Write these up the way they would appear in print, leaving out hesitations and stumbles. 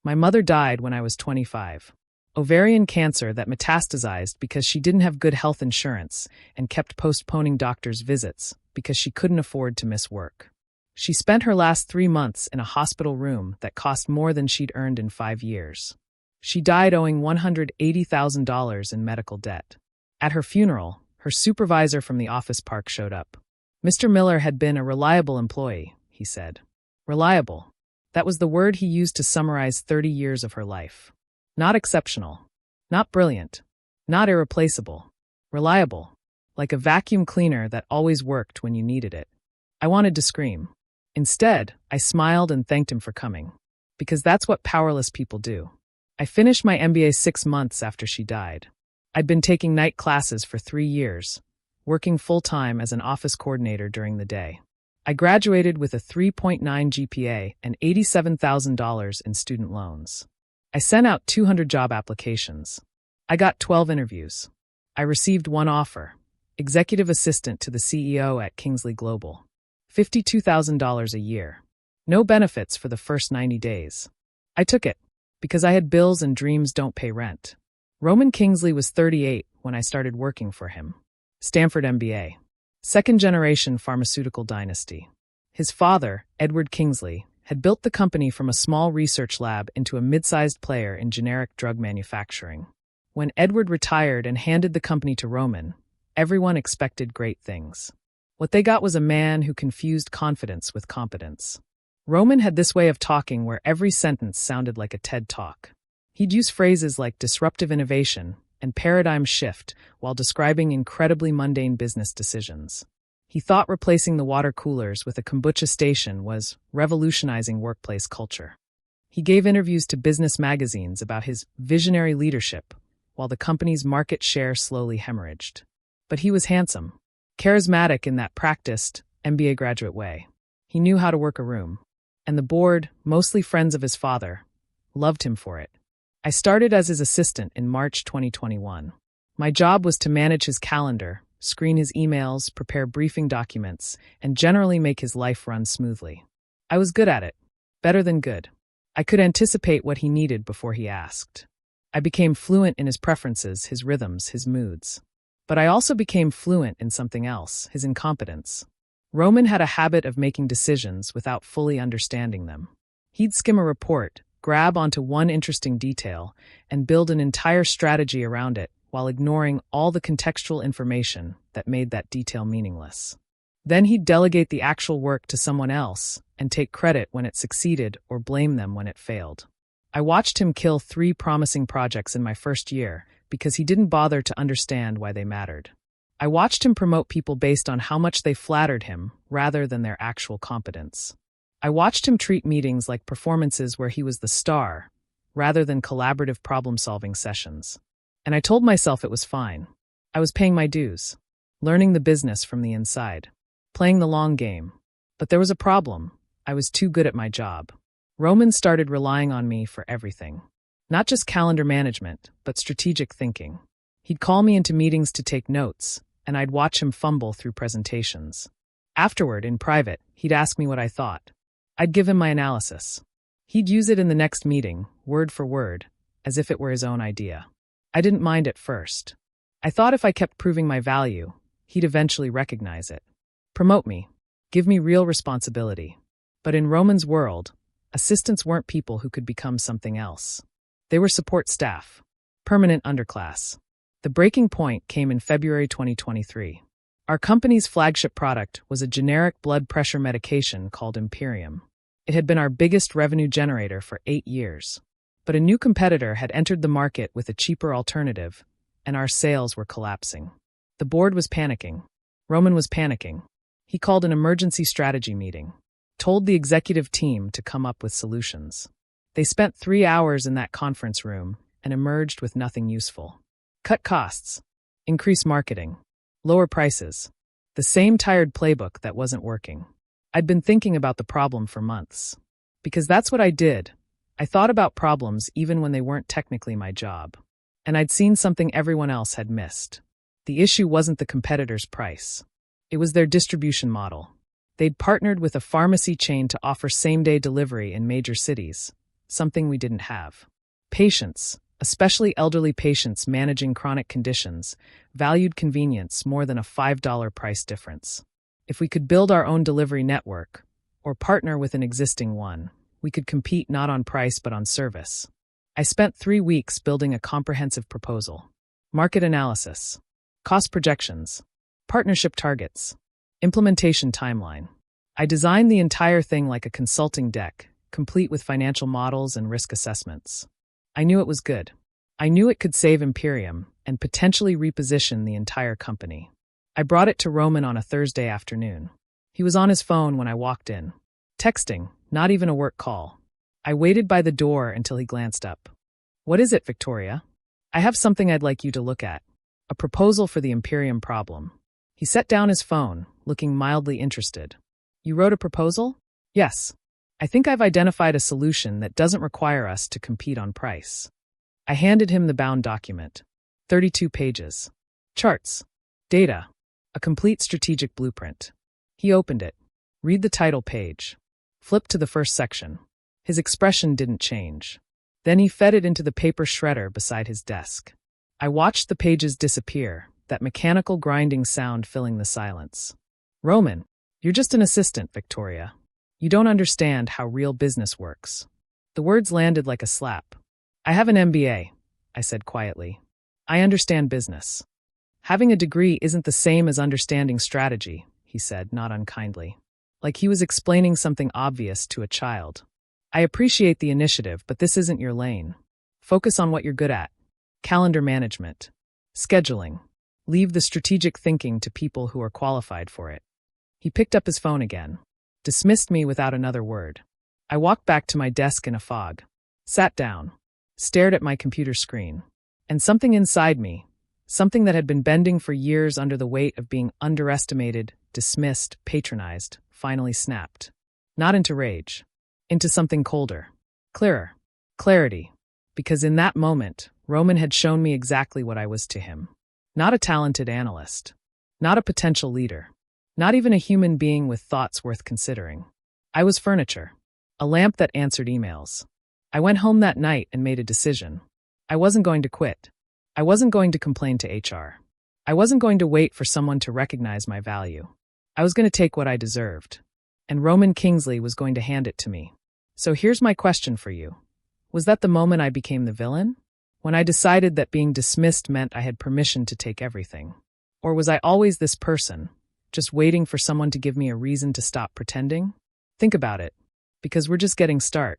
My mother died when I was 25. Ovarian cancer that metastasized because she didn't have good health insurance and kept postponing doctor's visits because she couldn't afford to miss work. She spent her last 3 months in a hospital room that cost more than she'd earned in 5 years. She died owing $180,000 in medical debt. At her funeral, her supervisor from the office park showed up. Mr. Miller had been a reliable employee, he said. Reliable. That was the word he used to summarize 30 years of her life. Not exceptional. Not brilliant. Not irreplaceable. Reliable. Like a vacuum cleaner that always worked when you needed it. I wanted to scream. Instead, I smiled and thanked him for coming. Because that's what powerless people do. I finished my MBA 6 months after she died. I'd been taking night classes for 3 years, working full-time as an office coordinator during the day. I graduated with a 3.9 GPA and $87,000 in student loans. I sent out 200 job applications. I got 12 interviews. I received 1 offer, executive assistant to the CEO at Kingsley Global. $52,000 a year. No benefits for the first 90 days. I took it, because I had bills and dreams don't pay rent. Roman Kingsley was 38 when I started working for him. Stanford MBA. Second-generation pharmaceutical dynasty. His father, Edward Kingsley, had built the company from a small research lab into a mid-sized player in generic drug manufacturing. When Edward retired and handed the company to Roman, everyone expected great things. What they got was a man who confused confidence with competence. Roman had this way of talking where every sentence sounded like a TED Talk. He'd use phrases like disruptive innovation and paradigm shift while describing incredibly mundane business decisions. He thought replacing the water coolers with a kombucha station was revolutionizing workplace culture. He gave interviews to business magazines about his visionary leadership, while the company's market share slowly hemorrhaged. But he was handsome, charismatic in that practiced, MBA graduate way. He knew how to work a room. And the board, mostly friends of his father, loved him for it. I started as his assistant in March 2021. My job was to manage his calendar, screen his emails, prepare briefing documents, and generally make his life run smoothly. I was good at it. Better than good. I could anticipate what he needed before he asked. I became fluent in his preferences, his rhythms, his moods. But I also became fluent in something else, his incompetence. Roman had a habit of making decisions without fully understanding them. He'd skim a report, grab onto one interesting detail, and build an entire strategy around it while ignoring all the contextual information that made that detail meaningless. Then he'd delegate the actual work to someone else and take credit when it succeeded or blame them when it failed. I watched him kill 3 promising projects in my first year because he didn't bother to understand why they mattered. I watched him promote people based on how much they flattered him rather than their actual competence. I watched him treat meetings like performances where he was the star, rather than collaborative problem-solving sessions. And I told myself it was fine. I was paying my dues, learning the business from the inside, playing the long game. But there was a problem. I was too good at my job. Roman started relying on me for everything. Not just calendar management, but strategic thinking. He'd call me into meetings to take notes, and I'd watch him fumble through presentations. Afterward, in private, he'd ask me what I thought. I'd give him my analysis. He'd use it in the next meeting, word for word, as if it were his own idea. I didn't mind at first. I thought if I kept proving my value, he'd eventually recognize it. Promote me. Give me real responsibility. But in Roman's world, assistants weren't people who could become something else. They were support staff. Permanent underclass. The breaking point came in February 2023. Our company's flagship product was a generic blood pressure medication called Imperium. It had been our biggest revenue generator for 8 years. But a new competitor had entered the market with a cheaper alternative, and our sales were collapsing. The board was panicking. Roman was panicking. He called an emergency strategy meeting, told the executive team to come up with solutions. They spent 3 hours in that conference room and emerged with nothing useful. Cut costs. Increase marketing. Lower prices. The same tired playbook that wasn't working. I'd been thinking about the problem for months. Because that's what I did. I thought about problems even when they weren't technically my job. And I'd seen something everyone else had missed. The issue wasn't the competitor's price. It was their distribution model. They'd partnered with a pharmacy chain to offer same-day delivery in major cities, something we didn't have. Patients, especially elderly patients managing chronic conditions, valued convenience more than a $5 price difference. If we could build our own delivery network, or partner with an existing one, we could compete not on price but on service. I spent 3 weeks building a comprehensive proposal. Market analysis, cost projections, partnership targets, implementation timeline. I designed the entire thing like a consulting deck, complete with financial models and risk assessments. I knew it was good. I knew it could save Imperium and potentially reposition the entire company. I brought it to Roman on a Thursday afternoon. He was on his phone when I walked in. Texting, not even a work call. I waited by the door until he glanced up. "What is it, Victoria?" "I have something I'd like you to look at. A proposal for the Imperium problem." He set down his phone, looking mildly interested. "You wrote a proposal?" "Yes. I think I've identified a solution that doesn't require us to compete on price." I handed him the bound document. 32 pages. Charts. Data. A complete strategic blueprint. He opened it. "Read the title page." Flipped to the first section. His expression didn't change. Then he fed it into the paper shredder beside his desk. I watched the pages disappear, that mechanical grinding sound filling the silence. "Roman, you're just an assistant, Victoria. You don't understand how real business works." The words landed like a slap. "I have an MBA," I said quietly. "I understand business." "Having a degree isn't the same as understanding strategy," he said, not unkindly. Like he was explaining something obvious to a child. "I appreciate the initiative, but this isn't your lane. Focus on what you're good at. Calendar management. Scheduling. Leave the strategic thinking to people who are qualified for it." He picked up his phone again. Dismissed me without another word. I walked back to my desk in a fog. Sat down. Stared at my computer screen. And something inside me, something that had been bending for years under the weight of being underestimated, dismissed, patronized, finally snapped. Not into rage. Into something colder. Clearer. Clarity. Because in that moment, Roman had shown me exactly what I was to him. Not a talented analyst. Not a potential leader. Not even a human being with thoughts worth considering. I was furniture. A lamp that answered emails. I went home that night and made a decision. I wasn't going to quit. I wasn't going to complain to HR. I wasn't going to wait for someone to recognize my value. I was going to take what I deserved. And Roman Kingsley was going to hand it to me. So here's my question for you. Was that the moment I became the villain? When I decided that being dismissed meant I had permission to take everything? Or was I always this person, just waiting for someone to give me a reason to stop pretending? Think about it, because we're just getting started.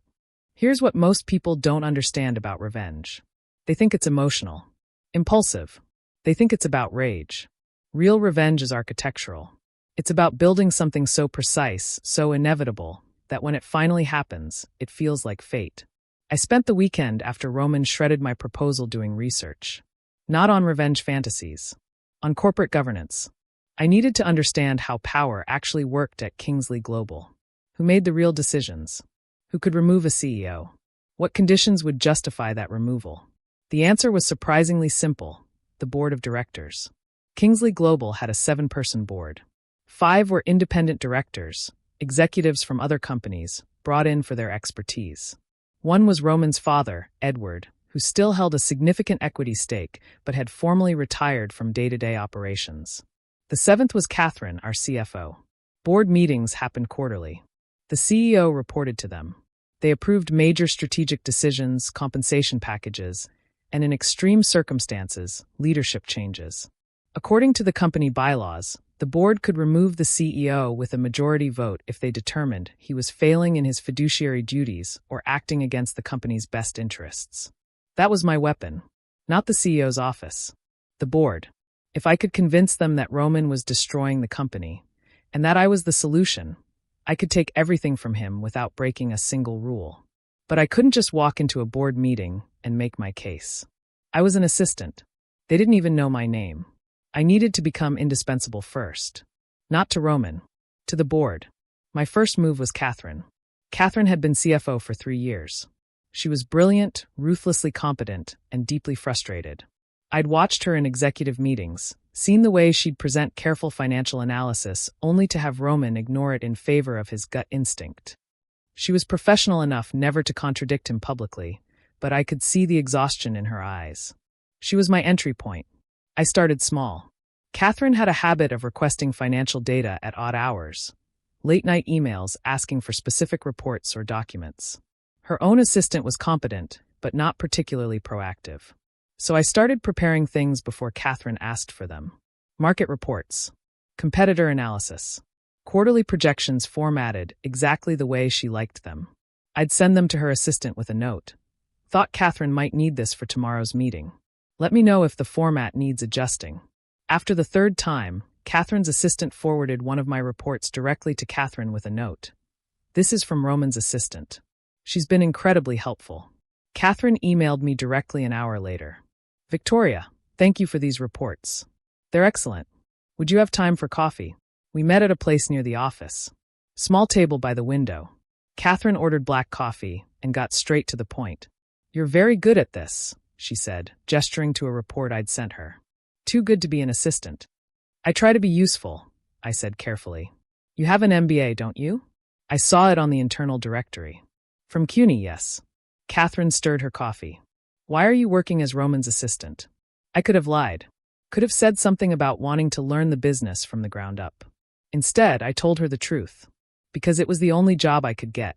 Here's what most people don't understand about revenge. They think it's emotional, impulsive. They think it's about rage. Real revenge is architectural. It's about building something so precise, so inevitable, that when it finally happens, it feels like fate. I spent the weekend after Roman shredded my proposal doing research. Not on revenge fantasies. On corporate governance. I needed to understand how power actually worked at Kingsley Global. Who made the real decisions? Who could remove a CEO? What conditions would justify that removal? The answer was surprisingly simple: the board of directors. Kingsley Global had a 7-person board. 5 were independent directors, executives from other companies, brought in for their expertise. 1 was Roman's father, Edward, who still held a significant equity stake but had formally retired from day-to-day operations. The 7th was Catherine, our CFO. Board meetings happened quarterly. The CEO reported to them. They approved major strategic decisions, compensation packages, and in extreme circumstances, leadership changes. According to the company bylaws, the board could remove the CEO with a majority vote if they determined he was failing in his fiduciary duties or acting against the company's best interests. That was my weapon. Not the CEO's office. The board. If I could convince them that Roman was destroying the company, and that I was the solution, I could take everything from him without breaking a single rule. But I couldn't just walk into a board meeting and make my case. I was an assistant. They didn't even know my name. I needed to become indispensable first. Not to Roman. To the board. My first move was Catherine. Catherine had been CFO for 3 years. She was brilliant, ruthlessly competent, and deeply frustrated. I'd watched her in executive meetings, seen the way she'd present careful financial analysis only to have Roman ignore it in favor of his gut instinct. She was professional enough never to contradict him publicly, but I could see the exhaustion in her eyes. She was my entry point. I started small. Catherine had a habit of requesting financial data at odd hours, late-night emails asking for specific reports or documents. Her own assistant was competent, but not particularly proactive. So I started preparing things before Catherine asked for them. Market reports, competitor analysis, quarterly projections formatted exactly the way she liked them. I'd send them to her assistant with a note. Thought Catherine might need this for tomorrow's meeting. Let me know if the format needs adjusting. After the third time, Catherine's assistant forwarded one of my reports directly to Catherine with a note. This is from Roman's assistant. She's been incredibly helpful. Catherine emailed me directly an hour later. Victoria, thank you for these reports. They're excellent. Would you have time for coffee? We met at a place near the office. Small table by the window. Catherine ordered black coffee and got straight to the point. You're very good at this, she said, gesturing to a report I'd sent her. Too good to be an assistant. I try to be useful, I said carefully. You have an MBA, don't you? I saw it on the internal directory. From CUNY, yes. Catherine stirred her coffee. Why are you working as Roman's assistant? I could have lied. Could have said something about wanting to learn the business from the ground up. Instead, I told her the truth. Because it was the only job I could get.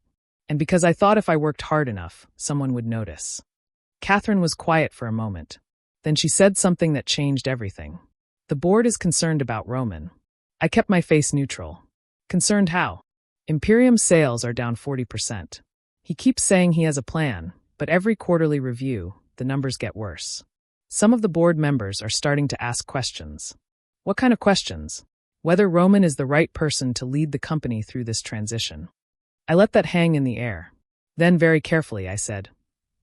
And because I thought if I worked hard enough, someone would notice. Catherine was quiet for a moment. Then she said something that changed everything. The board is concerned about Roman. I kept my face neutral. Concerned how? Imperium's sales are down 40%. He keeps saying he has a plan, but every quarterly review, the numbers get worse. Some of the board members are starting to ask questions. What kind of questions? Whether Roman is the right person to lead the company through this transition. I let that hang in the air. Then very carefully I said,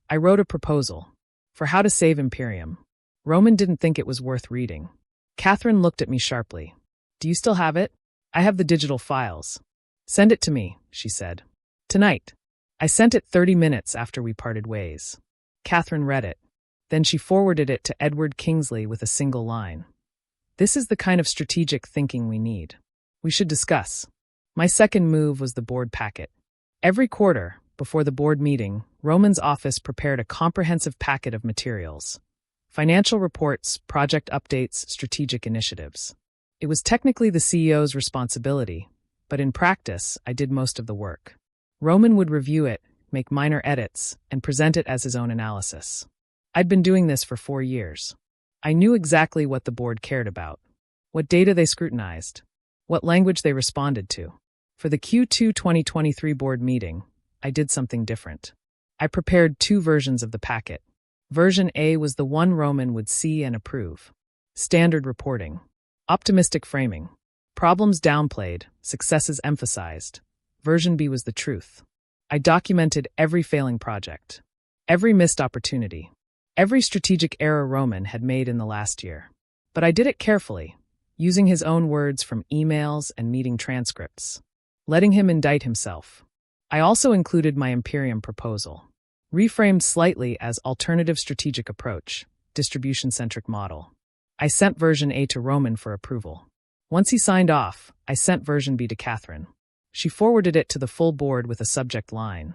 I wrote a proposal for how to save Imperium. Roman didn't think it was worth reading. Catherine looked at me sharply. Do you still have it? I have the digital files. Send it to me, she said. Tonight. I sent it 30 minutes after we parted ways. Catherine read it. Then she forwarded it to Edward Kingsley with a single line. This is the kind of strategic thinking we need. We should discuss. My second move was the board packet. Every quarter, before the board meeting, Roman's office prepared a comprehensive packet of materials. Financial reports, project updates, strategic initiatives. It was technically the CEO's responsibility, but in practice, I did most of the work. Roman would review it, make minor edits, and present it as his own analysis. I'd been doing this for 4 years. I knew exactly what the board cared about, what data they scrutinized, what language they responded to. For the Q2 2023 board meeting, I did something different. I prepared 2 versions of the packet. Version A was the one Roman would see and approve. Standard reporting. Optimistic framing. Problems downplayed, successes emphasized. Version B was the truth. I documented every failing project, every missed opportunity, every strategic error Roman had made in the last year. But I did it carefully, using his own words from emails and meeting transcripts, letting him indict himself. I also included my Imperium proposal, reframed slightly as alternative strategic approach, distribution-centric model. I sent version A to Roman for approval. Once he signed off, I sent version B to Catherine. She forwarded it to the full board with a subject line,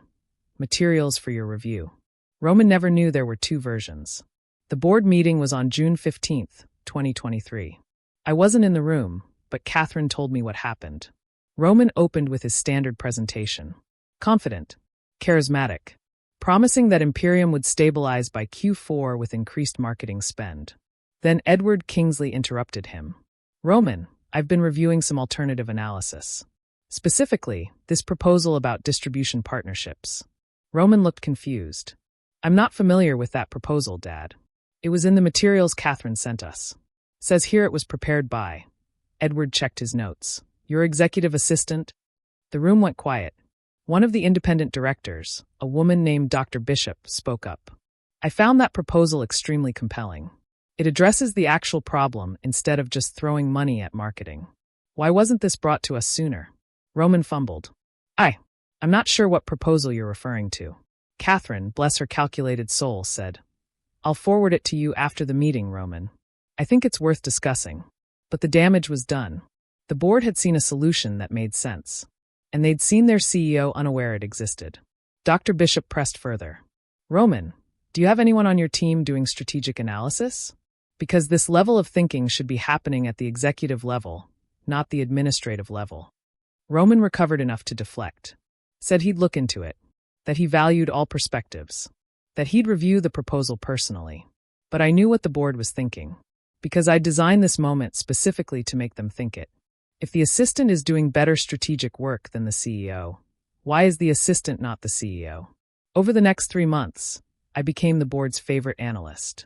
materials for your review. Roman never knew there were 2 versions. The board meeting was on June 15, 2023. I wasn't in the room, but Catherine told me what happened. Roman opened with his standard presentation. Confident, charismatic, promising that Imperium would stabilize by Q4 with increased marketing spend. Then Edward Kingsley interrupted him. Roman, I've been reviewing some alternative analysis. Specifically, this proposal about distribution partnerships. Roman looked confused. I'm not familiar with that proposal, Dad. It was in the materials Catherine sent us. Says here it was prepared by. Edward checked his notes. Your executive assistant? The room went quiet. One of the independent directors, a woman named Dr. Bishop, spoke up. I found that proposal extremely compelling. It addresses the actual problem instead of just throwing money at marketing. Why wasn't this brought to us sooner? Roman fumbled. I'm not sure what proposal you're referring to. Catherine, bless her calculated soul, said. I'll forward it to you after the meeting, Roman. I think it's worth discussing. But the damage was done. The board had seen a solution that made sense. and they'd seen their CEO unaware it existed. Dr. Bishop pressed further. Roman, do you have anyone on your team doing strategic analysis? Because this level of thinking should be happening at the executive level, not the administrative level. Roman recovered enough to deflect. Said he'd look into it, that he valued all perspectives, that he'd review the proposal personally. But I knew what the board was thinking, because I designed this moment specifically to make them think it. If the assistant is doing better strategic work than the CEO, why is the assistant not the CEO? Over the next 3 months, I became the board's favorite analyst.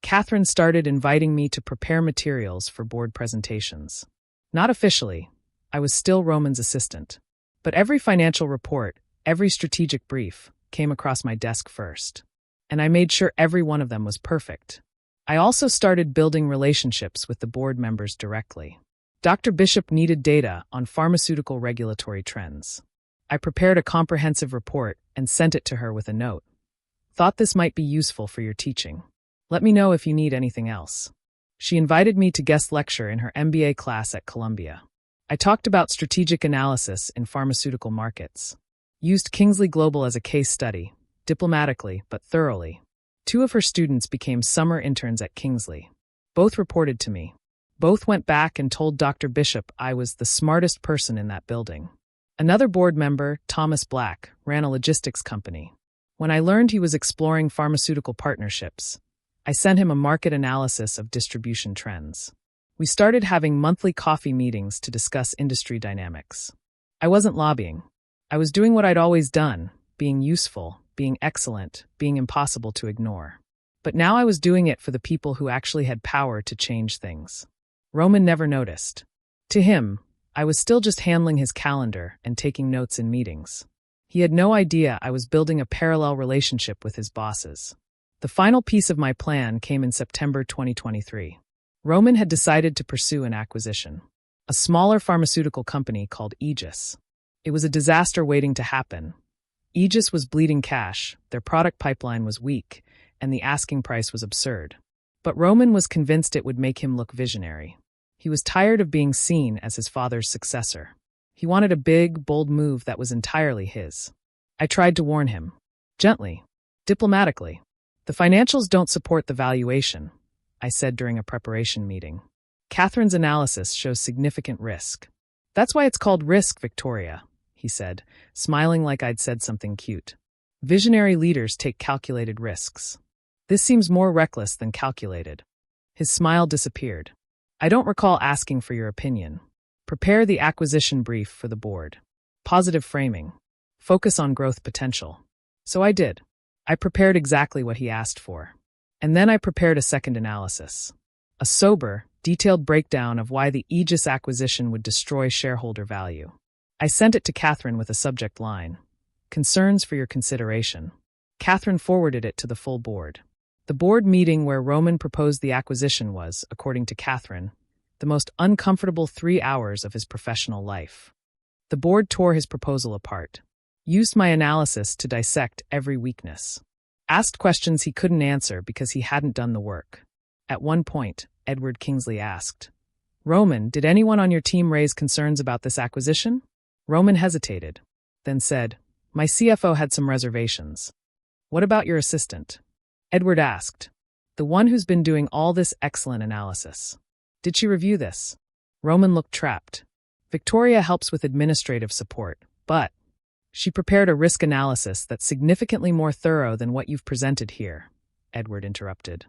Catherine started inviting me to prepare materials for board presentations. Not officially, I was still Roman's assistant. But every financial report, every strategic brief, came across my desk first. And I made sure every one of them was perfect. I also started building relationships with the board members directly. Dr. Bishop needed data on pharmaceutical regulatory trends. I prepared a comprehensive report and sent it to her with a note. Thought this might be useful for your teaching. Let me know if you need anything else. She invited me to guest lecture in her MBA class at Columbia. I talked about strategic analysis in pharmaceutical markets. Used Kingsley Global as a case study, diplomatically but thoroughly. 2 of her students became summer interns at Kingsley. Both reported to me. Both went back and told Dr. Bishop I was the smartest person in that building. Another board member, Thomas Black, ran a logistics company. When I learned he was exploring pharmaceutical partnerships, I sent him a market analysis of distribution trends. We started having monthly coffee meetings to discuss industry dynamics. I wasn't lobbying. I was doing what I'd always done, being useful, being excellent, being impossible to ignore. But now I was doing it for the people who actually had power to change things. Roman never noticed. To him, I was still just handling his calendar and taking notes in meetings. He had no idea I was building a parallel relationship with his bosses. The final piece of my plan came in September 2023. Roman had decided to pursue an acquisition. A smaller pharmaceutical company called Aegis. It was a disaster waiting to happen. Aegis was bleeding cash, their product pipeline was weak, and the asking price was absurd. But Roman was convinced it would make him look visionary. He was tired of being seen as his father's successor. He wanted a big, bold move that was entirely his. I tried to warn him. Gently. Diplomatically. The financials don't support the valuation, I said during a preparation meeting. Catherine's analysis shows significant risk. That's why it's called risk, Victoria, he said, smiling like I'd said something cute. Visionary leaders take calculated risks. This seems more reckless than calculated. His smile disappeared. I don't recall asking for your opinion. Prepare the acquisition brief for the board. Positive framing. Focus on growth potential. So I did. I prepared exactly what he asked for. And then I prepared a second analysis. A sober, detailed breakdown of why the Aegis acquisition would destroy shareholder value. I sent it to Catherine with a subject line. Concerns for your consideration. Catherine forwarded it to the full board. The board meeting where Roman proposed the acquisition was, according to Catherine, the most uncomfortable 3 hours of his professional life. The board tore his proposal apart, used my analysis to dissect every weakness, asked questions he couldn't answer because he hadn't done the work. At one point, Edward Kingsley asked, Roman, did anyone on your team raise concerns about this acquisition? Roman hesitated, then said, my CFO had some reservations. What about your assistant? Edward asked, the one who's been doing all this excellent analysis. Did she review this? Roman looked trapped. Victoria helps with administrative support, but she prepared a risk analysis that's significantly more thorough than what you've presented here, Edward interrupted.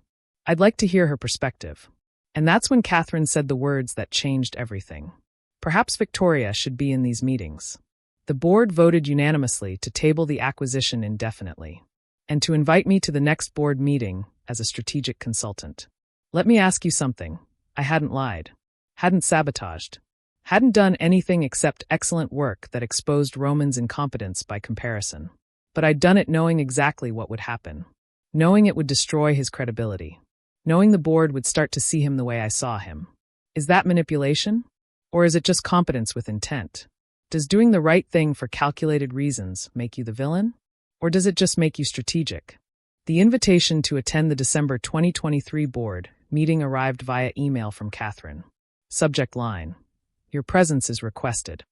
I'd like to hear her perspective. And that's when Catherine said the words that changed everything. Perhaps Victoria should be in these meetings. The board voted unanimously to table the acquisition indefinitely, and to invite me to the next board meeting as a strategic consultant. Let me ask you something. I hadn't lied, hadn't sabotaged, hadn't done anything except excellent work that exposed Roman's incompetence by comparison. But I'd done it knowing exactly what would happen, knowing it would destroy his credibility, knowing the board would start to see him the way I saw him. Is that manipulation? Or is it just competence with intent? Does doing the right thing for calculated reasons make you the villain? Or does it just make you strategic? The invitation to attend the December 2023 board meeting arrived via email from Catherine. Subject line. Your presence is requested.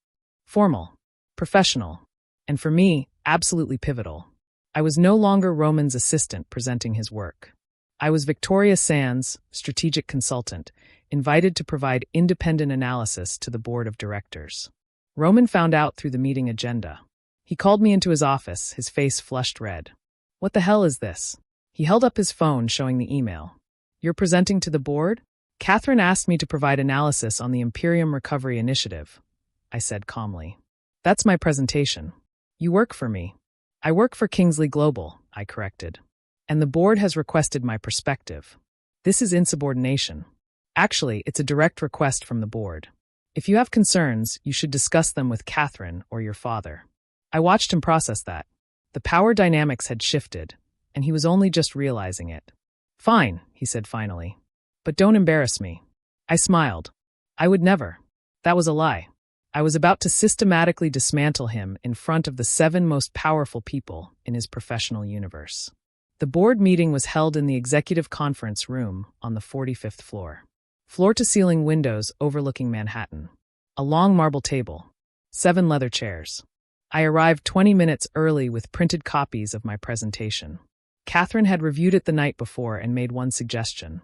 Formal. professional, and for me, absolutely pivotal. I was no longer Roman's assistant presenting his work. I was Victoria Sands, strategic consultant, invited to provide independent analysis to the board of directors. Roman found out through the meeting agenda. He called me into his office, his face flushed red. What the hell is this? He held up his phone showing the email. You're presenting to the board? Catherine asked me to provide analysis on the Imperium Recovery Initiative, I said calmly. That's my presentation. You work for me. I work for Kingsley Global, I corrected. And the board has requested my perspective. This is insubordination. Actually, it's a direct request from the board. If you have concerns, you should discuss them with Catherine or your father. I watched him process that. The power dynamics had shifted, and he was only just realizing it. Fine, he said finally. But don't embarrass me. I smiled. I would never. That was a lie. I was about to systematically dismantle him in front of the 7 most powerful people in his professional universe. The board meeting was held in the executive conference room on the 45th floor. Floor-to-ceiling windows overlooking Manhattan. A long marble table. 7 leather chairs. I arrived 20 minutes early with printed copies of my presentation. Catherine had reviewed it the night before and made one suggestion.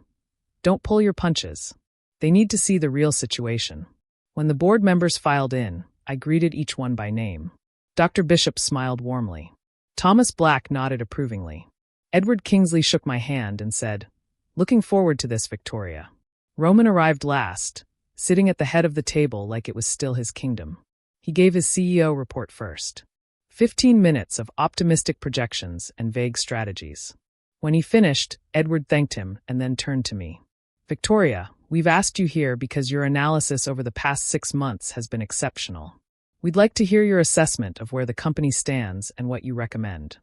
Don't pull your punches. They need to see the real situation. When the board members filed in, I greeted each one by name. Dr. Bishop smiled warmly. Thomas Black nodded approvingly. Edward Kingsley shook my hand and said, Looking forward to this, Victoria. Roman arrived last, sitting at the head of the table like it was still his kingdom. He gave his CEO report first. 15 minutes of optimistic projections and vague strategies. When he finished, Edward thanked him and then turned to me. Victoria, we've asked you here because your analysis over the past 6 months has been exceptional. We'd like to hear your assessment of where the company stands and what you recommend.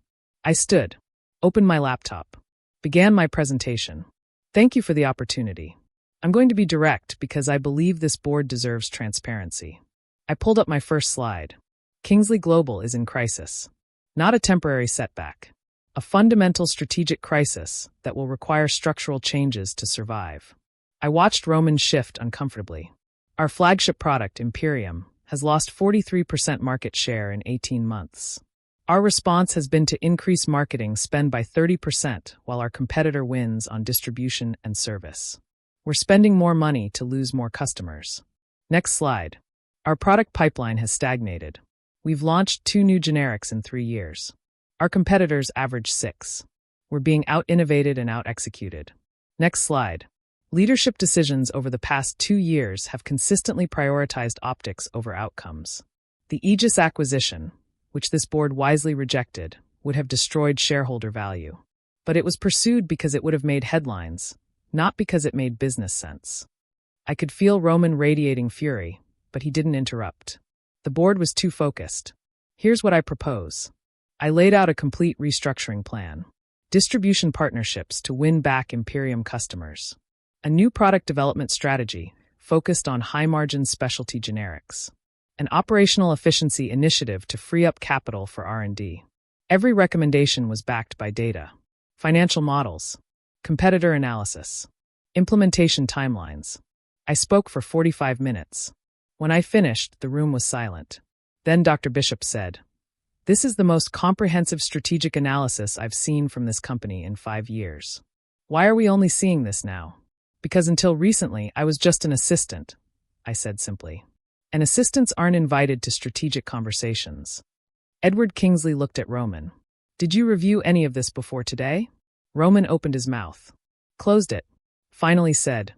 I stood, opened my laptop, began my presentation. Thank you for the opportunity. I'm going to be direct because I believe this board deserves transparency. I pulled up my first slide. Kingsley Global is in crisis. Not a temporary setback. A fundamental strategic crisis that will require structural changes to survive. I watched Roman shift uncomfortably. Our flagship product, Imperium, has lost 43% market share in 18 months. Our response has been to increase marketing spend by 30% while our competitor wins on distribution and service. We're spending more money to lose more customers. Next slide. Our product pipeline has stagnated. We've launched 2 new generics in 3 years. Our competitors average 6. We're being out-innovated and out-executed. Next slide. Leadership decisions over the past 2 years have consistently prioritized optics over outcomes. The Aegis acquisition, which this board wisely rejected, would have destroyed shareholder value. But it was pursued because it would have made headlines, not because it made business sense. I could feel Roman radiating fury, but he didn't interrupt. The board was too focused. Here's what I propose. I laid out a complete restructuring plan. Distribution partnerships to win back Imperium customers. A new product development strategy focused on high-margin specialty generics. An operational efficiency initiative to free up capital for R&D. Every recommendation was backed by data. Financial models. Competitor analysis. Implementation timelines. I spoke for 45 minutes. When I finished, the room was silent. Then Dr. Bishop said, This is the most comprehensive strategic analysis I've seen from this company in 5 years. Why are we only seeing this now? Because until recently, I was just an assistant, I said simply. And assistants aren't invited to strategic conversations. Edward Kingsley looked at Roman. Did you review any of this before today? Roman opened his mouth, closed it, finally said,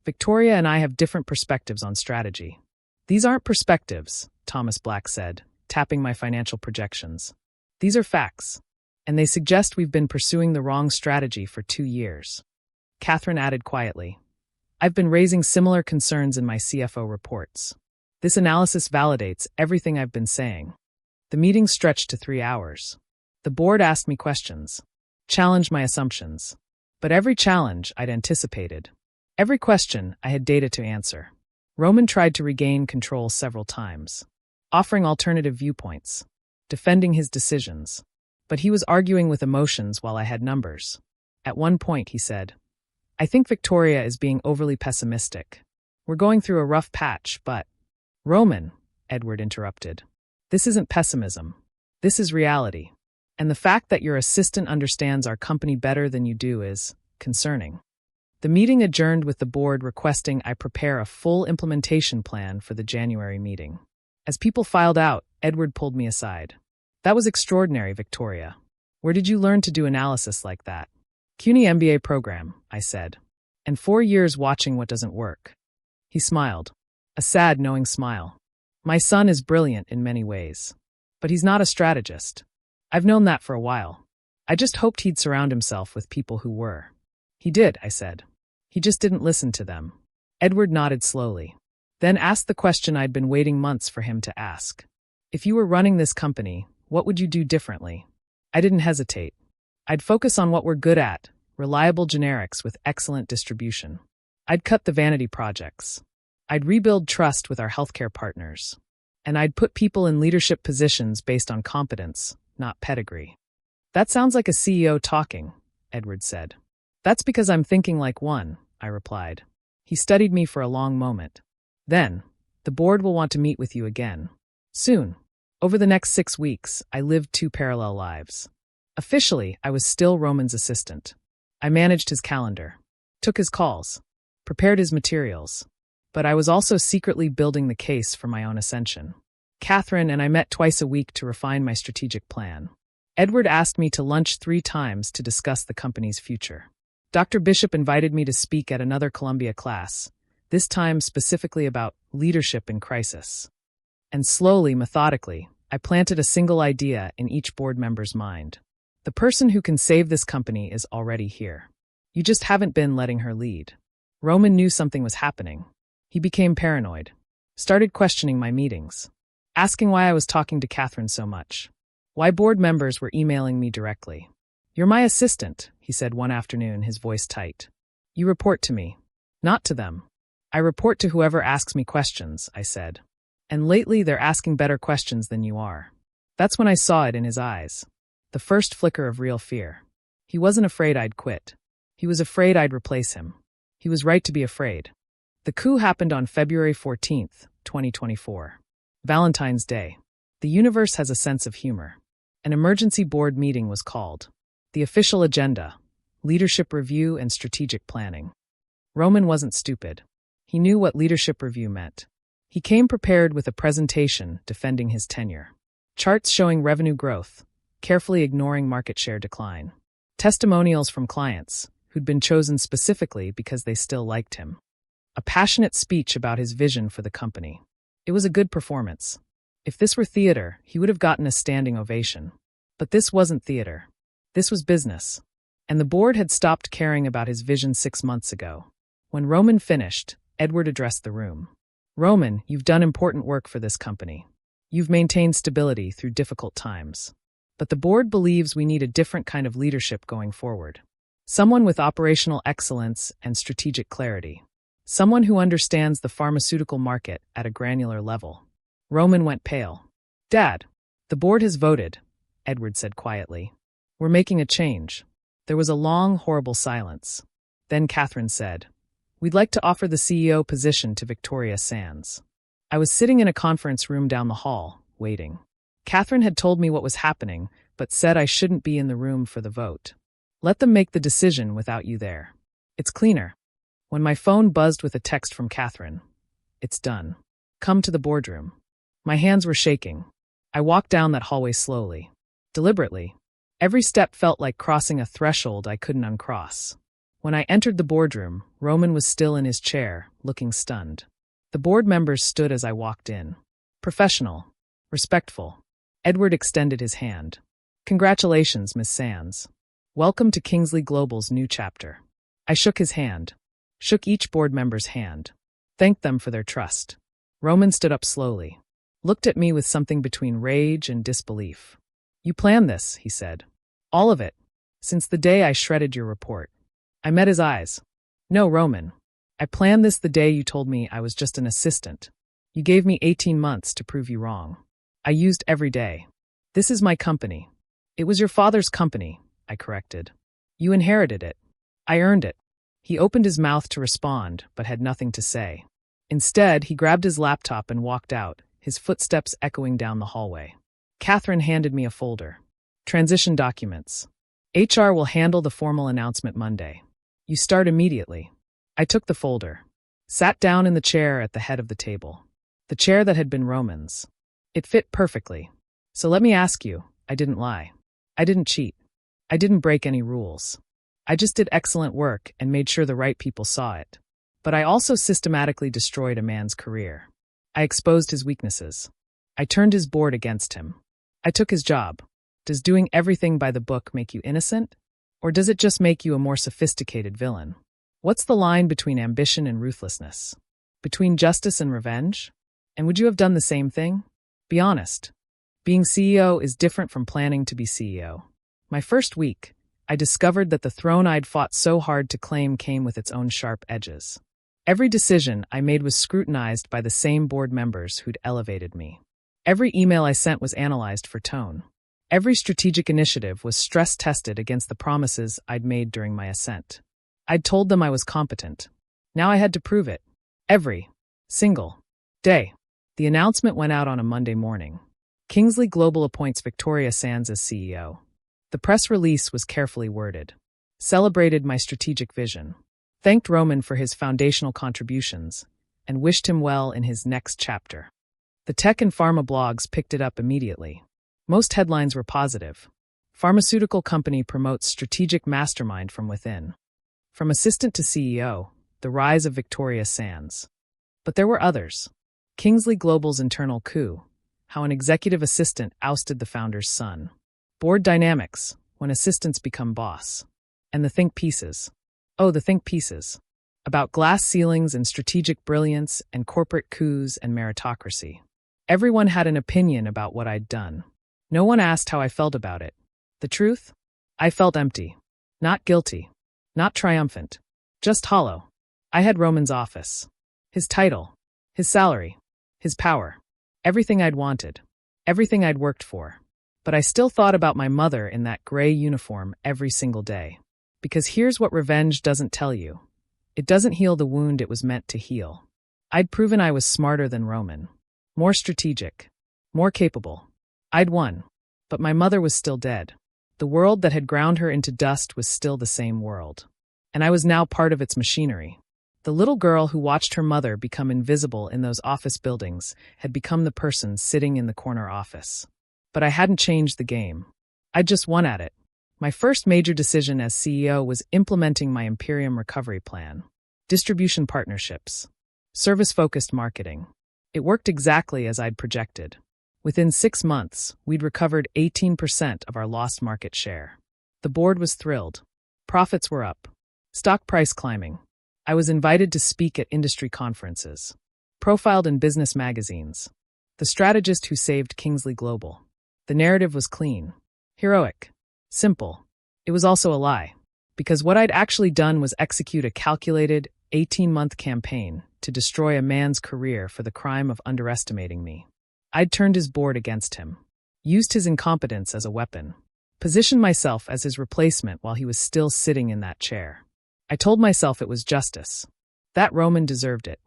Victoria and I have different perspectives on strategy. These aren't perspectives, Thomas Black said, tapping my financial projections. These are facts, and they suggest we've been pursuing the wrong strategy for 2 years. Catherine added quietly, I've been raising similar concerns in my CFO reports. This analysis validates everything I've been saying. The meeting stretched to 3 hours. The board asked me questions, challenged my assumptions. But every challenge I'd anticipated. Every question I had data to answer. Roman tried to regain control several times, offering alternative viewpoints, defending his decisions. But he was arguing with emotions while I had numbers. At one point, he said, I think Victoria is being overly pessimistic. We're going through a rough patch, but... Roman, Edward interrupted. This isn't pessimism. This is reality. And the fact that your assistant understands our company better than you do is concerning. The meeting adjourned with the board requesting I prepare a full implementation plan for the January meeting. As people filed out, Edward pulled me aside. That was extraordinary, Victoria. Where did you learn to do analysis like that? CUNY MBA program, I said. And 4 years watching what doesn't work. He smiled. A sad, knowing smile. My son is brilliant in many ways. But he's not a strategist. I've known that for a while. I just hoped he'd surround himself with people who were. He did, I said. He just didn't listen to them. Edward nodded slowly. Then asked the question I'd been waiting months for him to ask. If you were running this company, what would you do differently? I didn't hesitate. I'd focus on what we're good at, reliable generics with excellent distribution. I'd cut the vanity projects. I'd rebuild trust with our healthcare partners. And I'd put people in leadership positions based on competence, not pedigree. That sounds like a CEO talking, Edward said. That's because I'm thinking like one, I replied. He studied me for a long moment. Then, the board will want to meet with you again. Soon. Over the next 6 weeks, I lived 2 parallel lives. Officially, I was still Roman's assistant. I managed his calendar, took his calls, prepared his materials. But I was also secretly building the case for my own ascension. Catherine and I met twice a week to refine my strategic plan. Edward asked me to lunch 3 times to discuss the company's future. Dr. Bishop invited me to speak at another Columbia class, this time specifically about leadership in crisis. And slowly, methodically, I planted a single idea in each board member's mind. The person who can save this company is already here. You just haven't been letting her lead. Roman knew something was happening. He became paranoid, started questioning my meetings, asking why I was talking to Catherine so much, why board members were emailing me directly. You're my assistant, he said one afternoon, his voice tight. You report to me, not to them. I report to whoever asks me questions, I said. And lately they're asking better questions than you are. That's when I saw it in his eyes. The first flicker of real fear. He wasn't afraid I'd quit. He was afraid I'd replace him. He was right to be afraid. The coup happened on February 14th, 2024. Valentine's Day. The universe has a sense of humor. An emergency board meeting was called. The official agenda: leadership review and strategic planning. Roman wasn't stupid. He knew what leadership review meant. He came prepared with a presentation defending his tenure. Charts showing revenue growth, carefully ignoring market share decline. Testimonials from clients, who'd been chosen specifically because they still liked him. A passionate speech about his vision for the company. It was a good performance. If this were theater, he would have gotten a standing ovation. But this wasn't theater. This was business. And the board had stopped caring about his vision 6 months ago. When Roman finished, Edward addressed the room. Roman, you've done important work for this company. You've maintained stability through difficult times. But the board believes we need a different kind of leadership going forward. Someone with operational excellence and strategic clarity. Someone who understands the pharmaceutical market at a granular level. Roman went pale. Dad, the board has voted, Edward said quietly. We're making a change. There was a long, horrible silence. Then Catherine said, We'd like to offer the CEO position to Victoria Sands. I was sitting in a conference room down the hall, waiting. Catherine had told me what was happening, but said I shouldn't be in the room for the vote. Let them make the decision without you there. It's cleaner. When my phone buzzed with a text from Catherine, it's done. Come to the boardroom. My hands were shaking. I walked down that hallway slowly, deliberately. Every step felt like crossing a threshold I couldn't uncross. When I entered the boardroom, Roman was still in his chair, looking stunned. The board members stood as I walked in. Professional, respectful. Edward extended his hand. Congratulations, Miss Sands. Welcome to Kingsley Global's new chapter. I shook his hand. Shook each board member's hand. Thanked them for their trust. Roman stood up slowly. Looked at me with something between rage and disbelief. You planned this, he said. All of it. Since the day I shredded your report. I met his eyes. No, Roman. I planned this the day you told me I was just an assistant. You gave me 18 months to prove you wrong. I used every day. This is my company. It was your father's company, I corrected. You inherited it. I earned it. He opened his mouth to respond, but had nothing to say. Instead, he grabbed his laptop and walked out, his footsteps echoing down the hallway. Catherine handed me a folder. Transition documents. HR will handle the formal announcement Monday. You start immediately. I took the folder. Sat down in the chair at the head of the table. The chair that had been Roman's. It fit perfectly. So let me ask you, I didn't lie. I didn't cheat. I didn't break any rules. I just did excellent work and made sure the right people saw it. But I also systematically destroyed a man's career. I exposed his weaknesses. I turned his board against him. I took his job. Does doing everything by the book make you innocent? Or does it just make you a more sophisticated villain? What's the line between ambition and ruthlessness? Between justice and revenge? And would you have done the same thing? Be honest. Being CEO is different from planning to be CEO. My first week, I discovered that the throne I'd fought so hard to claim came with its own sharp edges. Every decision I made was scrutinized by the same board members who'd elevated me. Every email I sent was analyzed for tone. Every strategic initiative was stress-tested against the promises I'd made during my ascent. I'd told them I was competent. Now I had to prove it. Every single day. The announcement went out on a Monday morning. Kingsley Global appoints Victoria Sands as CEO. The press release was carefully worded. Celebrated my strategic vision. Thanked Roman for his foundational contributions, and wished him well in his next chapter. The tech and pharma blogs picked it up immediately. Most headlines were positive. Pharmaceutical company promotes strategic mastermind from within. From assistant to CEO, the rise of Victoria Sands. But there were others. Kingsley Global's internal coup, how an executive assistant ousted the founder's son. Board dynamics, when assistants become boss. And the think pieces. Oh, the think pieces. About glass ceilings and strategic brilliance and corporate coups and meritocracy. Everyone had an opinion about what I'd done. No one asked how I felt about it. The truth? I felt empty. Not guilty. Not triumphant. Just hollow. I had Roman's office. His title. His salary. His power. Everything I'd wanted. Everything I'd worked for. But I still thought about my mother in that gray uniform every single day. Because here's what revenge doesn't tell you. It doesn't heal the wound it was meant to heal. I'd proven I was smarter than Roman. More strategic. More capable. I'd won. But my mother was still dead. The world that had ground her into dust was still the same world. And I was now part of its machinery. The little girl who watched her mother become invisible in those office buildings had become the person sitting in the corner office. But I hadn't changed the game. I'd just won at it. My first major decision as CEO was implementing my Imperium recovery plan. Distribution partnerships. Service-focused marketing. It worked exactly as I'd projected. Within 6 months, we'd recovered 18% of our lost market share. The board was thrilled. Profits were up. Stock price climbing. I was invited to speak at industry conferences. Profiled in business magazines. The strategist who saved Kingsley Global. The narrative was clean. Heroic. Simple. It was also a lie. Because what I'd actually done was execute a calculated, 18-month campaign to destroy a man's career for the crime of underestimating me. I'd turned his board against him. Used his incompetence as a weapon. Positioned myself as his replacement while he was still sitting in that chair. I told myself it was justice. That Roman deserved it.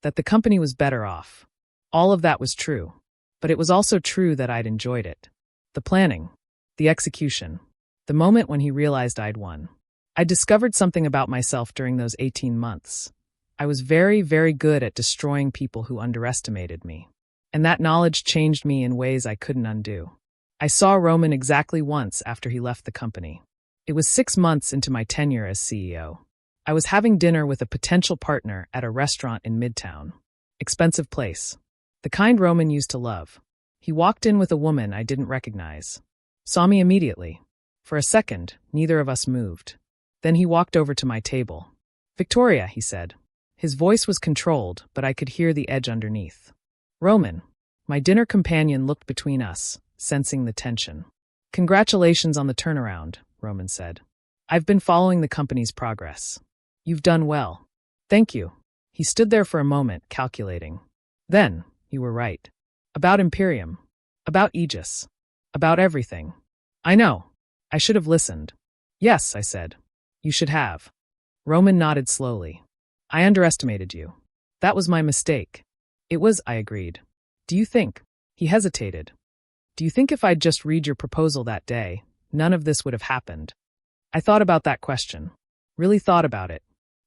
That the company was better off. All of that was true. But it was also true that I'd enjoyed it. The planning. The execution. The moment when he realized I'd won. I discovered something about myself during those 18 months. I was very, very good at destroying people who underestimated me. And that knowledge changed me in ways I couldn't undo. I saw Roman exactly once after he left the company. It was 6 months into my tenure as CEO. I was having dinner with a potential partner at a restaurant in Midtown. Expensive place. The kind Roman used to love. He walked in with a woman I didn't recognize. Saw me immediately. For a second, neither of us moved. Then he walked over to my table. "Victoria," he said. His voice was controlled, but I could hear the edge underneath. "Roman." My dinner companion looked between us, sensing the tension. "Congratulations on the turnaround," Roman said. "I've been following the company's progress. You've done well." "Thank you." He stood there for a moment, calculating. "Then, you were right. About Imperium. About Aegis. About everything. I know. I should have listened." "Yes," I said. "You should have." Roman nodded slowly. "I underestimated you. That was my mistake." "It was," I agreed. Do you think? He hesitated. Do you think if I'd just read your proposal that day, none of this would have happened? I thought about that question. Really thought about it.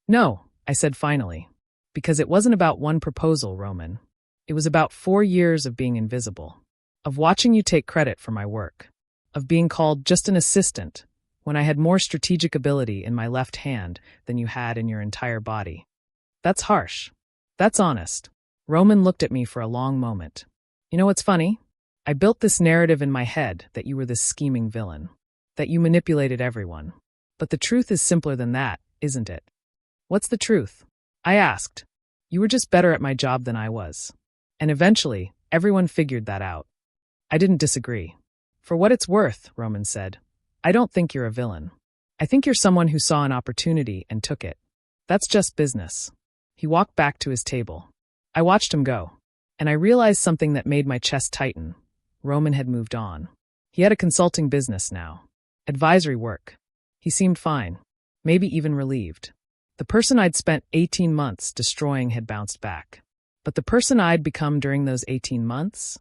No, I said finally. Because it wasn't about one proposal, Roman. It was about 4 years of being invisible. Of watching you take credit for my work. Of being called just an assistant, when I had more strategic ability in my left hand than you had in your entire body. That's harsh. That's honest. Roman looked at me for a long moment. You know what's funny? I built this narrative in my head that you were this scheming villain. That you manipulated everyone. But the truth is simpler than that, isn't it? What's the truth? I asked. You were just better at my job than I was. And eventually, everyone figured that out. I didn't disagree. For what it's worth, Roman said, I don't think you're a villain. I think you're someone who saw an opportunity and took it. That's just business. He walked back to his table. I watched him go. And I realized something that made my chest tighten. Roman had moved on. He had a consulting business now. Advisory work. He seemed fine. Maybe even relieved. The person I'd spent 18 months destroying had bounced back. But the person I'd become during those 18 months?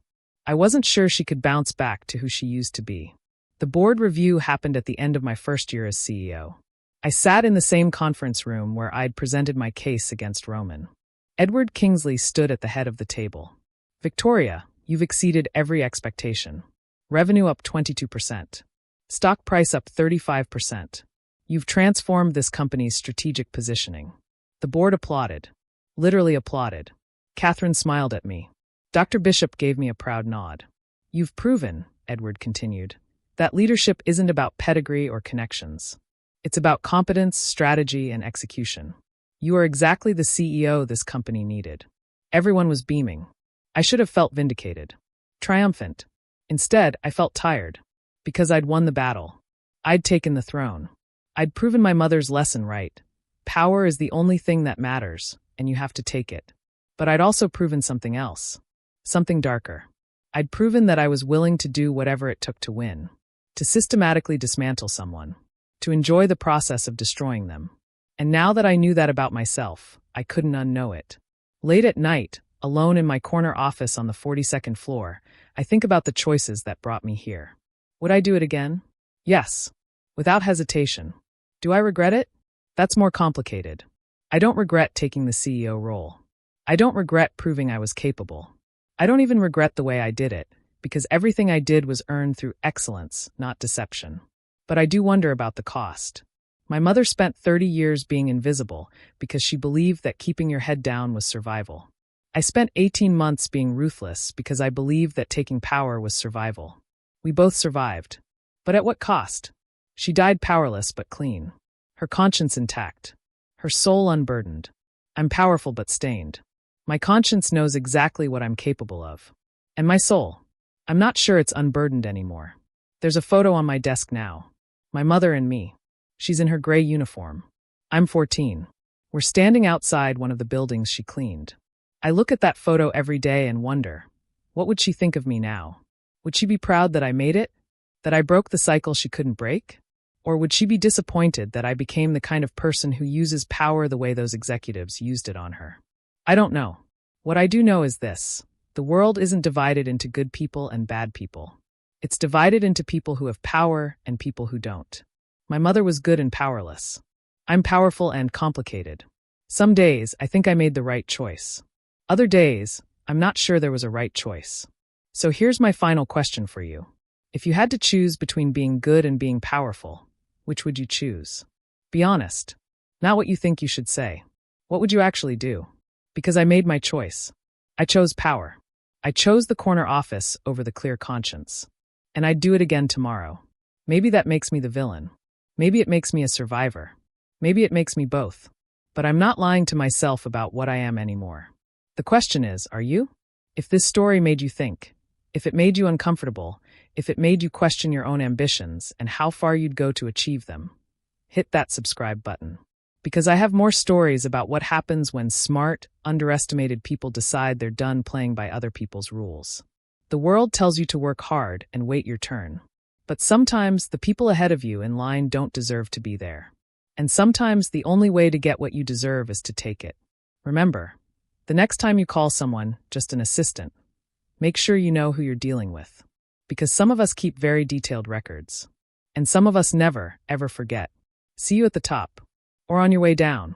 I wasn't sure she could bounce back to who she used to be. The board review happened at the end of my first year as CEO. I sat in the same conference room where I'd presented my case against Roman. Edward Kingsley stood at the head of the table. Victoria, you've exceeded every expectation. Revenue up 22%. Stock price up 35%. You've transformed this company's strategic positioning. The board applauded. Literally applauded. Catherine smiled at me. Dr. Bishop gave me a proud nod. You've proven, Edward continued, that leadership isn't about pedigree or connections. It's about competence, strategy, and execution. You are exactly the CEO this company needed. Everyone was beaming. I should have felt vindicated. Triumphant. Instead, I felt tired. Because I'd won the battle. I'd taken the throne. I'd proven my mother's lesson right. Power is the only thing that matters, and you have to take it. But I'd also proven something else. Something darker. I'd proven that I was willing to do whatever it took to win. To systematically dismantle someone. To enjoy the process of destroying them. And now that I knew that about myself, I couldn't unknow it. Late at night, alone in my corner office on the 42nd floor, I think about the choices that brought me here. Would I do it again? Yes. Without hesitation. Do I regret it? That's more complicated. I don't regret taking the CEO role. I don't regret proving I was capable. I don't even regret the way I did it, because everything I did was earned through excellence, not deception. But I do wonder about the cost. My mother spent 30 years being invisible because she believed that keeping your head down was survival. I spent 18 months being ruthless because I believed that taking power was survival. We both survived. But at what cost? She died powerless but clean. Her conscience intact. Her soul unburdened. I'm powerful but stained. My conscience knows exactly what I'm capable of. And my soul? I'm not sure it's unburdened anymore. There's a photo on my desk now. My mother and me. She's in her gray uniform. I'm 14. We're standing outside one of the buildings she cleaned. I look at that photo every day and wonder, what would she think of me now? Would she be proud that I made it? That I broke the cycle she couldn't break? Or would she be disappointed that I became the kind of person who uses power the way those executives used it on her? I don't know. What I do know is this. The world isn't divided into good people and bad people. It's divided into people who have power and people who don't. My mother was good and powerless. I'm powerful and complicated. Some days, I think I made the right choice. Other days, I'm not sure there was a right choice. So here's my final question for you. If you had to choose between being good and being powerful, which would you choose? Be honest. Not what you think you should say. What would you actually do? Because I made my choice. I chose power. I chose the corner office over the clear conscience. And I'd do it again tomorrow. Maybe that makes me the villain. Maybe it makes me a survivor. Maybe it makes me both. But I'm not lying to myself about what I am anymore. The question is, are you? If this story made you think, if it made you uncomfortable, if it made you question your own ambitions and how far you'd go to achieve them, hit that subscribe button. Because I have more stories about what happens when smart, underestimated people decide they're done playing by other people's rules. The world tells you to work hard and wait your turn. But sometimes the people ahead of you in line don't deserve to be there. And sometimes the only way to get what you deserve is to take it. Remember, the next time you call someone just an assistant, Make sure you know who you're dealing with. Because some of us keep very detailed records. And some of us never, ever forget. See you at the top. Or on your way down.